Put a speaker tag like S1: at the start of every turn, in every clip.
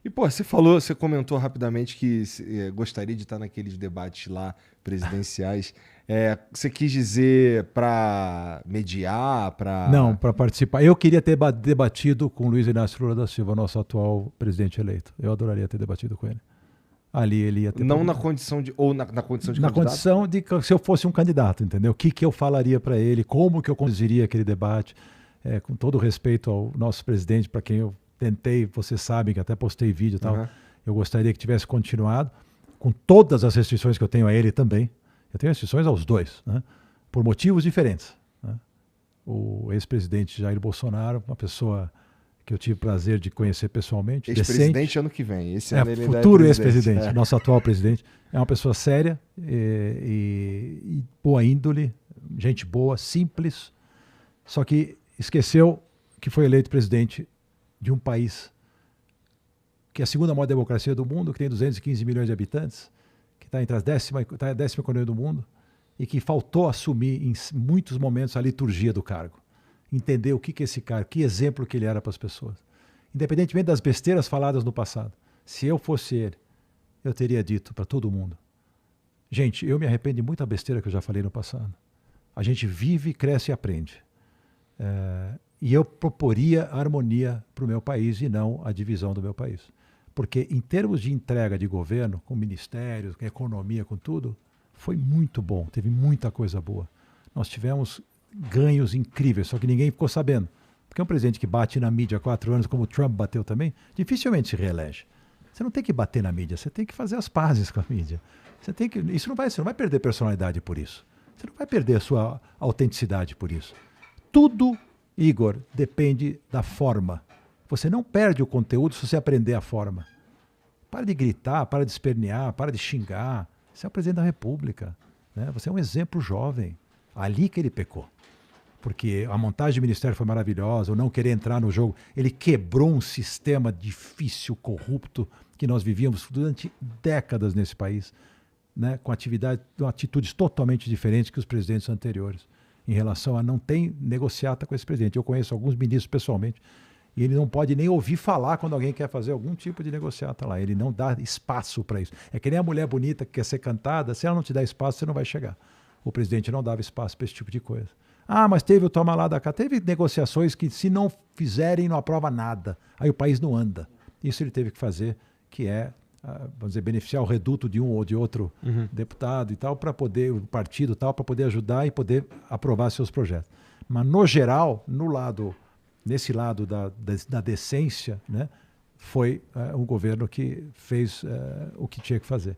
S1: E, pô, você comentou rapidamente que gostaria de estar naqueles debates lá presidenciais. Você quis dizer para mediar,
S2: Não,
S1: para...
S2: para participar. Eu queria ter debatido com Luiz Inácio Lula da Silva, nosso atual presidente eleito. Eu adoraria ter debatido com ele. Ali ele ia ter
S1: Não na
S2: problema.
S1: condição de... Ou na condição de
S2: Na
S1: candidato?
S2: condição de que se eu fosse um candidato, entendeu? O que, que eu falaria para ele, como que eu conduziria aquele debate, com todo respeito ao nosso presidente, para quem eu tentei, vocês sabem que até postei vídeo e tal,
S1: Aham.
S2: eu gostaria que tivesse continuado, com todas as restrições que eu tenho a ele também. Eu tenho restrições aos dois, né? Por motivos diferentes. Né? O ex-presidente Jair Bolsonaro, uma pessoa que eu tive o prazer de conhecer pessoalmente,
S1: Ex-presidente
S2: decente,
S1: ano que vem. Esse ano ele ainda é
S2: futuro
S1: presidente.
S2: ex-presidente, nosso atual presidente, é uma pessoa séria e boa índole, gente boa, simples, só que esqueceu que foi eleito presidente de um país que é a segunda maior democracia do mundo, que tem 215 milhões de habitantes, que está entre a décima economia do mundo, e que faltou assumir em muitos momentos a liturgia do cargo. Entender o que é esse cara, que exemplo que ele era para as pessoas. Independentemente das besteiras faladas no passado. Se eu fosse ele, eu teria dito para todo mundo: gente, eu me arrependo de muita besteira que eu já falei no passado. A gente vive, cresce e aprende. E eu proporia a harmonia para o meu país e não a divisão do meu país. Porque em termos de entrega de governo, com ministérios, com economia, com tudo, foi muito bom, teve muita coisa boa. Nós tivemos ganhos incríveis, só que ninguém ficou sabendo. Porque um presidente que bate na mídia há 4 anos, como o Trump bateu também, dificilmente se reelege. Você não tem que bater na mídia, você tem que fazer as pazes com a mídia. Você não vai perder personalidade por isso. Você não vai perder a sua autenticidade por isso. Tudo, Igor, depende da forma. Você não perde o conteúdo se você aprender a forma. Para de gritar, para de espernear, para de xingar. Você é o presidente da República. Né? Você é um exemplo jovem. Ali que ele pecou. Porque a montagem do ministério foi maravilhosa, o não querer entrar no jogo. Ele quebrou um sistema difícil, corrupto, que nós vivíamos durante décadas nesse país, né? Com atitudes totalmente diferentes que os presidentes anteriores, em relação a não tem negociata com esse presidente. Eu conheço alguns ministros pessoalmente, e ele não pode nem ouvir falar quando alguém quer fazer algum tipo de negociata lá. Ele não dá espaço para isso. É que nem a mulher bonita que quer ser cantada, se ela não te dá espaço, você não vai chegar. O presidente não dava espaço para esse tipo de coisa. Ah, mas teve o toma lá da cá. Teve negociações que, se não fizerem, não aprova nada. Aí o país não anda. Isso ele teve que fazer, que é, vamos dizer, beneficiar o reduto de um ou de outro deputado e tal, para poder, o partido e tal, para poder ajudar e poder aprovar seus projetos. Mas, no geral, nesse lado da decência, né, foi um governo que fez o que tinha que fazer.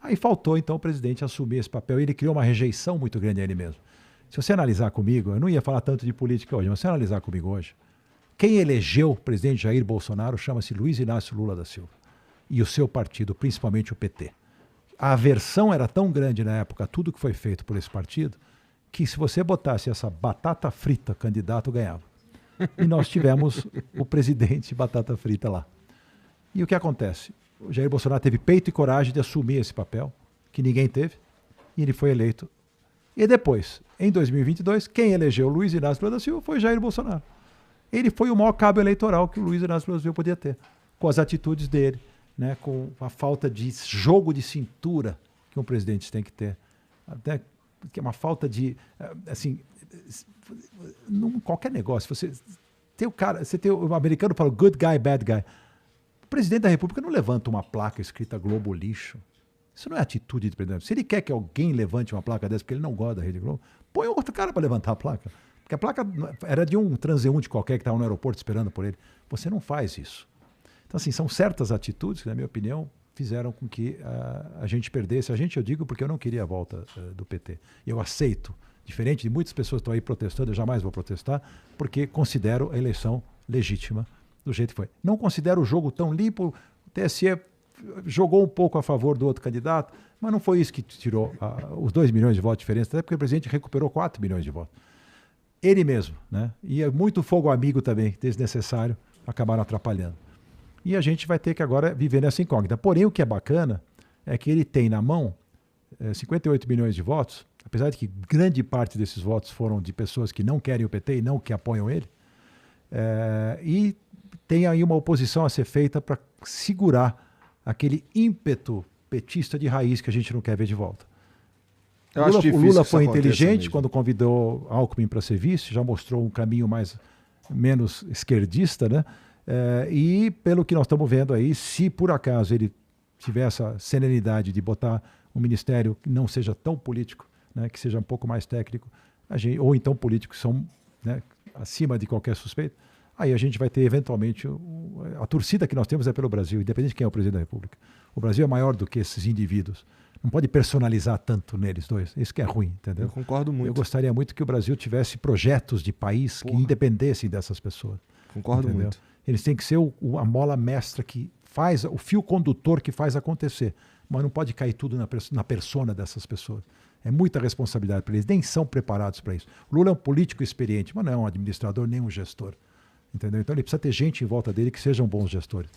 S2: Aí faltou, então, o presidente assumir esse papel e ele criou uma rejeição muito grande a ele mesmo. Se você analisar comigo, eu não ia falar tanto de política hoje, mas se você analisar comigo hoje, quem elegeu o presidente Jair Bolsonaro chama-se Luiz Inácio Lula da Silva. E o seu partido, principalmente o PT. A aversão era tão grande na época, tudo que foi feito por esse partido, que se você botasse essa batata frita candidato, ganhava. E nós tivemos o presidente batata frita lá. E o que acontece? O Jair Bolsonaro teve peito e coragem de assumir esse papel, que ninguém teve, e ele foi eleito. E depois, em 2022, quem elegeu Luiz Inácio Lula da Silva foi Jair Bolsonaro. Ele foi o maior cabo eleitoral que o Luiz Inácio Lula da Silva podia ter, com as atitudes dele, né, com a falta de jogo de cintura que um presidente tem que ter. Até que é uma falta de, assim, qualquer negócio, você tem o americano fala good guy, bad guy. O presidente da República não levanta uma placa escrita Globo lixo. Isso não é atitude de presidente. Se ele quer que alguém levante uma placa dessa porque ele não gosta da Rede Globo, põe outro cara para levantar a placa. Porque a placa era de um transeunte qualquer que estava no aeroporto esperando por ele. Você não faz isso. Então, assim, são certas atitudes que, na minha opinião, fizeram com que a gente perdesse. Eu digo porque eu não queria a volta do PT. Eu aceito, diferente de muitas pessoas que estão aí protestando, eu jamais vou protestar, porque considero a eleição legítima do jeito que foi. Não considero o jogo tão limpo. O TSE jogou um pouco a favor do outro candidato, mas não foi isso que tirou os 2 milhões de votos de diferença, até porque o presidente recuperou 4 milhões de votos. Ele mesmo, né? E é muito fogo amigo também, desnecessário, acabaram atrapalhando. E a gente vai ter que agora viver nessa incógnita. Porém, o que é bacana é que ele tem na mão 58 milhões de votos, apesar de que grande parte desses votos foram de pessoas que não querem o PT e não que apoiam ele, e tem aí uma oposição a ser feita para segurar aquele ímpeto petista de raiz que a gente não quer ver de volta. O Lula foi inteligente quando convidou Alckmin para ser vice, já mostrou um caminho menos esquerdista, né? E pelo que nós estamos vendo aí, se por acaso ele tiver essa serenidade de botar um ministério que não seja tão político, né, que seja um pouco mais técnico, ou então políticos que são, né, acima de qualquer suspeito, aí a gente vai ter eventualmente a torcida que nós temos é pelo Brasil, independente de quem é o presidente da República. O Brasil é maior do que esses indivíduos. Não pode personalizar tanto neles dois. Isso que é ruim, entendeu?
S1: Eu concordo muito.
S2: Eu gostaria muito que o Brasil tivesse projetos de país que independessem dessas pessoas.
S1: Concordo muito.
S2: Eles têm que ser a mola mestra que faz, o fio condutor que faz acontecer. Mas não pode cair tudo na persona dessas pessoas. É muita responsabilidade para eles. Nem são preparados para isso. O Lula é um político experiente, mas não é um administrador nem um gestor. Entendeu? Então ele precisa ter gente em volta dele que sejam bons gestores.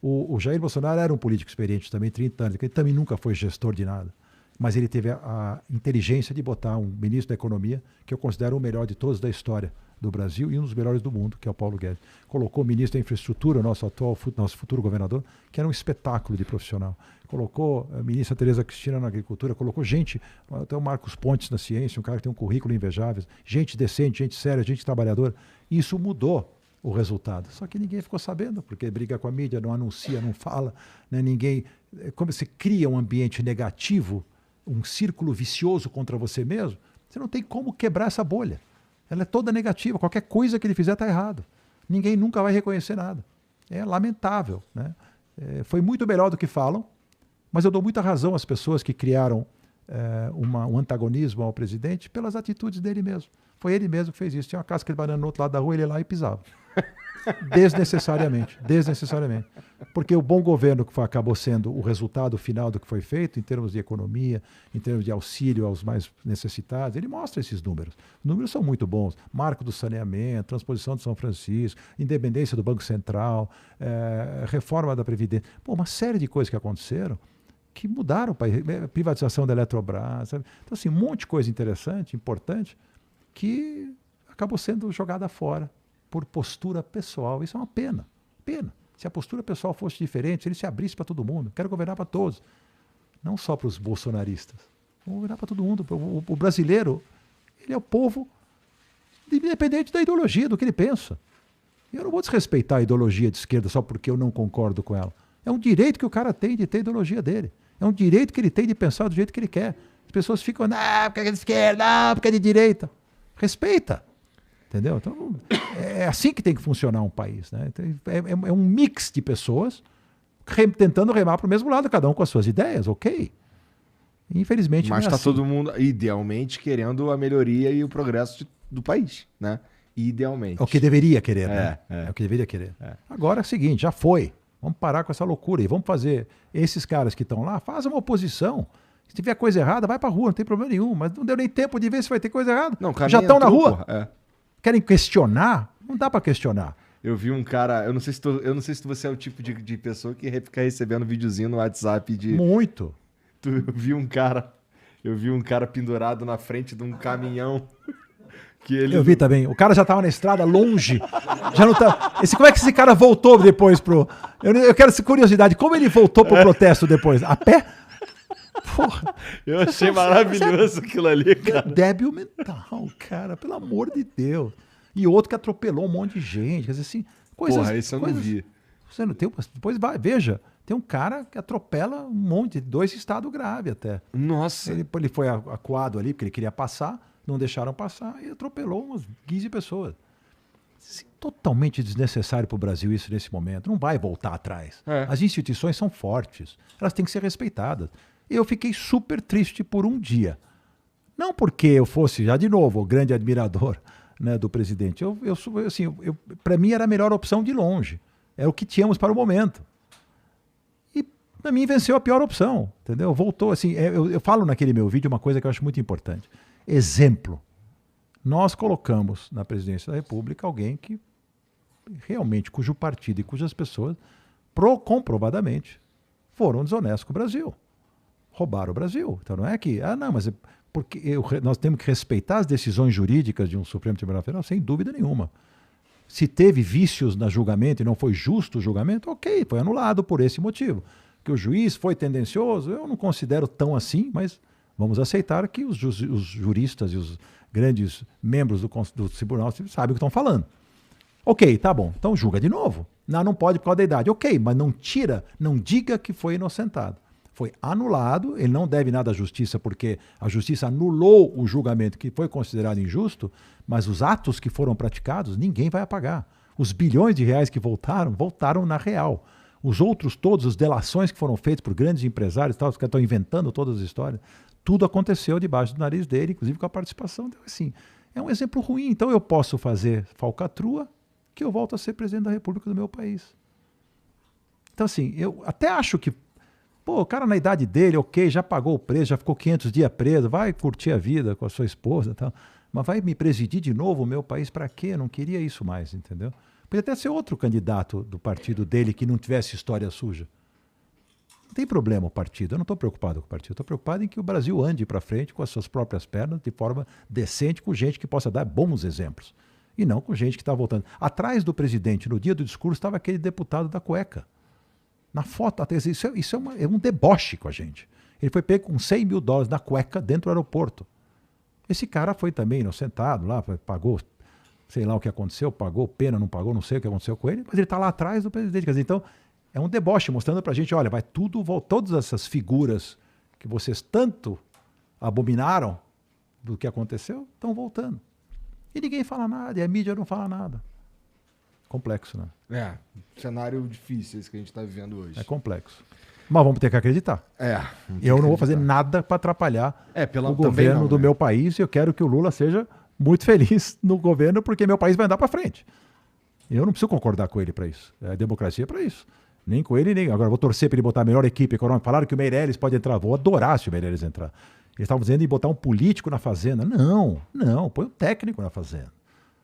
S2: O Jair Bolsonaro era um político experiente também, 30 anos, ele também nunca foi gestor de nada. Mas ele teve a inteligência de botar um ministro da Economia, que eu considero o melhor de todos da história do Brasil e um dos melhores do mundo, que é o Paulo Guedes. Colocou o ministro da Infraestrutura, nosso futuro governador, que era um espetáculo de profissional. Colocou a ministra Tereza Cristina na Agricultura, colocou gente, até o Marcos Pontes na ciência, um cara que tem um currículo invejável, gente decente, gente séria, gente trabalhadora. E isso mudou o resultado. Só que ninguém ficou sabendo, porque briga com a mídia, não anuncia, não fala, né? Ninguém. Como você cria um ambiente negativo, um círculo vicioso contra você mesmo, você não tem como quebrar essa bolha. Ela é toda negativa, qualquer coisa que ele fizer está errado. Ninguém nunca vai reconhecer nada. É lamentável, né? Foi muito melhor do que falam, mas eu dou muita razão às pessoas que criaram um antagonismo ao presidente pelas atitudes dele mesmo. Foi ele mesmo que fez isso. Tinha uma casca de banana no outro lado da rua, ele ia lá e pisava. Desnecessariamente. Porque o bom governo que acabou sendo o resultado final do que foi feito, em termos de economia, em termos de auxílio aos mais necessitados, ele mostra esses números. Os números são muito bons. Marco do saneamento, transposição de São Francisco, independência do Banco Central, reforma da Previdência. Uma série de coisas que aconteceram que mudaram o país. Privatização da Eletrobras. Sabe? Então, assim, um monte de coisa interessante, importante, que acabou sendo jogada fora por postura pessoal. Isso é uma pena. Se a postura pessoal fosse diferente, se ele se abrisse para todo mundo, quero governar para todos, não só para os bolsonaristas, vou governar para todo mundo. O brasileiro, ele é o povo independente da ideologia, do que ele pensa. Eu não vou desrespeitar a ideologia de esquerda só porque eu não concordo com ela. É um direito que o cara tem de ter a ideologia dele. É um direito que ele tem de pensar do jeito que ele quer. As pessoas ficam, porque é de esquerda, porque é de direita. Respeita. Entendeu? Então, é assim que tem que funcionar um país, né? É um mix de pessoas tentando remar para o mesmo lado, cada um com as suas ideias, ok? Infelizmente
S1: mas
S2: não é
S1: está
S2: assim.
S1: Todo mundo, idealmente, querendo a melhoria e o progresso do país, né? Idealmente.
S2: É o que deveria querer, né? É o que deveria querer. Agora é o seguinte, já foi. Vamos parar com essa loucura e vamos fazer esses caras que estão lá, faz uma oposição. Se tiver coisa errada, vai para a rua, não tem problema nenhum. Mas não deu nem tempo de ver se vai ter coisa errada.
S1: Não,
S2: já estão na rua.
S1: Porra.
S2: Querem questionar? Não dá para questionar.
S1: Eu vi um cara, eu não sei se você é o tipo de pessoa que fica recebendo videozinho no WhatsApp de...
S2: Muito.
S1: Eu vi um cara pendurado na frente de um caminhão.
S2: Eu vi também. O cara já estava na estrada, longe. Já não tá... Como é que esse cara voltou depois pro... Eu quero essa curiosidade. Como ele voltou pro protesto depois? A pé? Porra.
S1: Eu achei maravilhoso aquilo ali, cara.
S2: Débil mental, cara. Pelo amor de Deus. E outro que atropelou um monte de gente. Quer dizer, assim...
S1: Porra, isso eu não vi.
S2: Você não tem... Depois vai, veja. Tem um cara que atropela um monte, 2 em estado grave até.
S1: Nossa.
S2: Ele foi acuado ali, porque ele queria passar. Não deixaram passar e atropelou umas 15 pessoas. Totalmente desnecessário para o Brasil isso nesse momento. Não vai voltar atrás. As instituições são fortes. Elas têm que ser respeitadas. Eu fiquei super triste por um dia. Não porque eu fosse, já de novo, o grande admirador, né, do presidente. Para mim era a melhor opção de longe. Era o que tínhamos para o momento. E para mim venceu a pior opção. Entendeu? Voltou assim. Eu falo naquele meu vídeo uma coisa que eu acho muito importante. Exemplo, nós colocamos na presidência da República alguém que realmente, cujo partido e cujas pessoas comprovadamente foram desonestos com o Brasil, roubaram o Brasil. Então não é que, mas porque nós temos que respeitar as decisões jurídicas de um Supremo Tribunal Federal, sem dúvida nenhuma. Se teve vícios no julgamento e não foi justo o julgamento, ok, foi anulado por esse motivo. Que o juiz foi tendencioso, eu não considero tão assim, mas vamos aceitar que os juristas e os grandes membros do tribunal sabem o que estão falando. Ok, tá bom, então julga de novo. Não pode por causa da idade. Ok, mas não diga que foi inocentado. Foi anulado, ele não deve nada à justiça porque a justiça anulou o julgamento que foi considerado injusto, mas os atos que foram praticados, ninguém vai apagar. Os bilhões de reais que voltaram na real. Os outros todos, as delações que foram feitas por grandes empresários, tal, que estão inventando todas as histórias, tudo aconteceu debaixo do nariz dele, inclusive com a participação. Então, assim, é um exemplo ruim. Então eu posso fazer falcatrua que eu volto a ser presidente da República do meu país. Então, assim, eu até acho que o cara na idade dele, ok, já pagou o preço, já ficou 500 dias preso, vai curtir a vida com a sua esposa e tal, mas vai me presidir de novo o meu país para quê? Eu não queria isso mais, entendeu? Podia até ser outro candidato do partido dele que não tivesse história suja. Não tem problema o partido, eu não estou preocupado com o partido, estou preocupado em que o Brasil ande para frente com as suas próprias pernas, de forma decente, com gente que possa dar bons exemplos. E não com gente que está voltando. Atrás do presidente, no dia do discurso, estava aquele deputado da cueca. Na foto, isso é um deboche com a gente. Ele foi pego com $100 mil na cueca dentro do aeroporto. Esse cara foi também inocentado lá, pagou, sei lá o que aconteceu, pagou pena, não pagou, não sei o que aconteceu com ele, mas ele está lá atrás do presidente. Quer dizer, então, é um deboche mostrando para a gente, olha, vai tudo, todas essas figuras que vocês tanto abominaram do que aconteceu, estão voltando. E ninguém fala nada, e a mídia não fala nada. Complexo, né?
S1: Cenário difícil esse que a gente está vivendo hoje.
S2: É complexo. Mas vamos ter que acreditar. Eu não vou fazer nada para atrapalhar o governo do meu país, e eu quero que o Lula seja muito feliz no governo, porque meu país vai andar para frente. Eu não preciso concordar com ele para isso. A democracia é para isso. Nem com ele, nem... Agora, vou torcer para ele botar a melhor equipe econômica. Falaram que o Meirelles pode entrar. Vou adorar se o Meirelles entrar. Eles estavam dizendo em botar um político na fazenda. Não, põe um técnico na fazenda.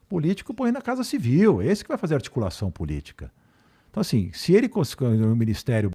S2: Político põe na Casa Civil. Esse que vai fazer articulação política. Então, assim, se ele conseguir um ministério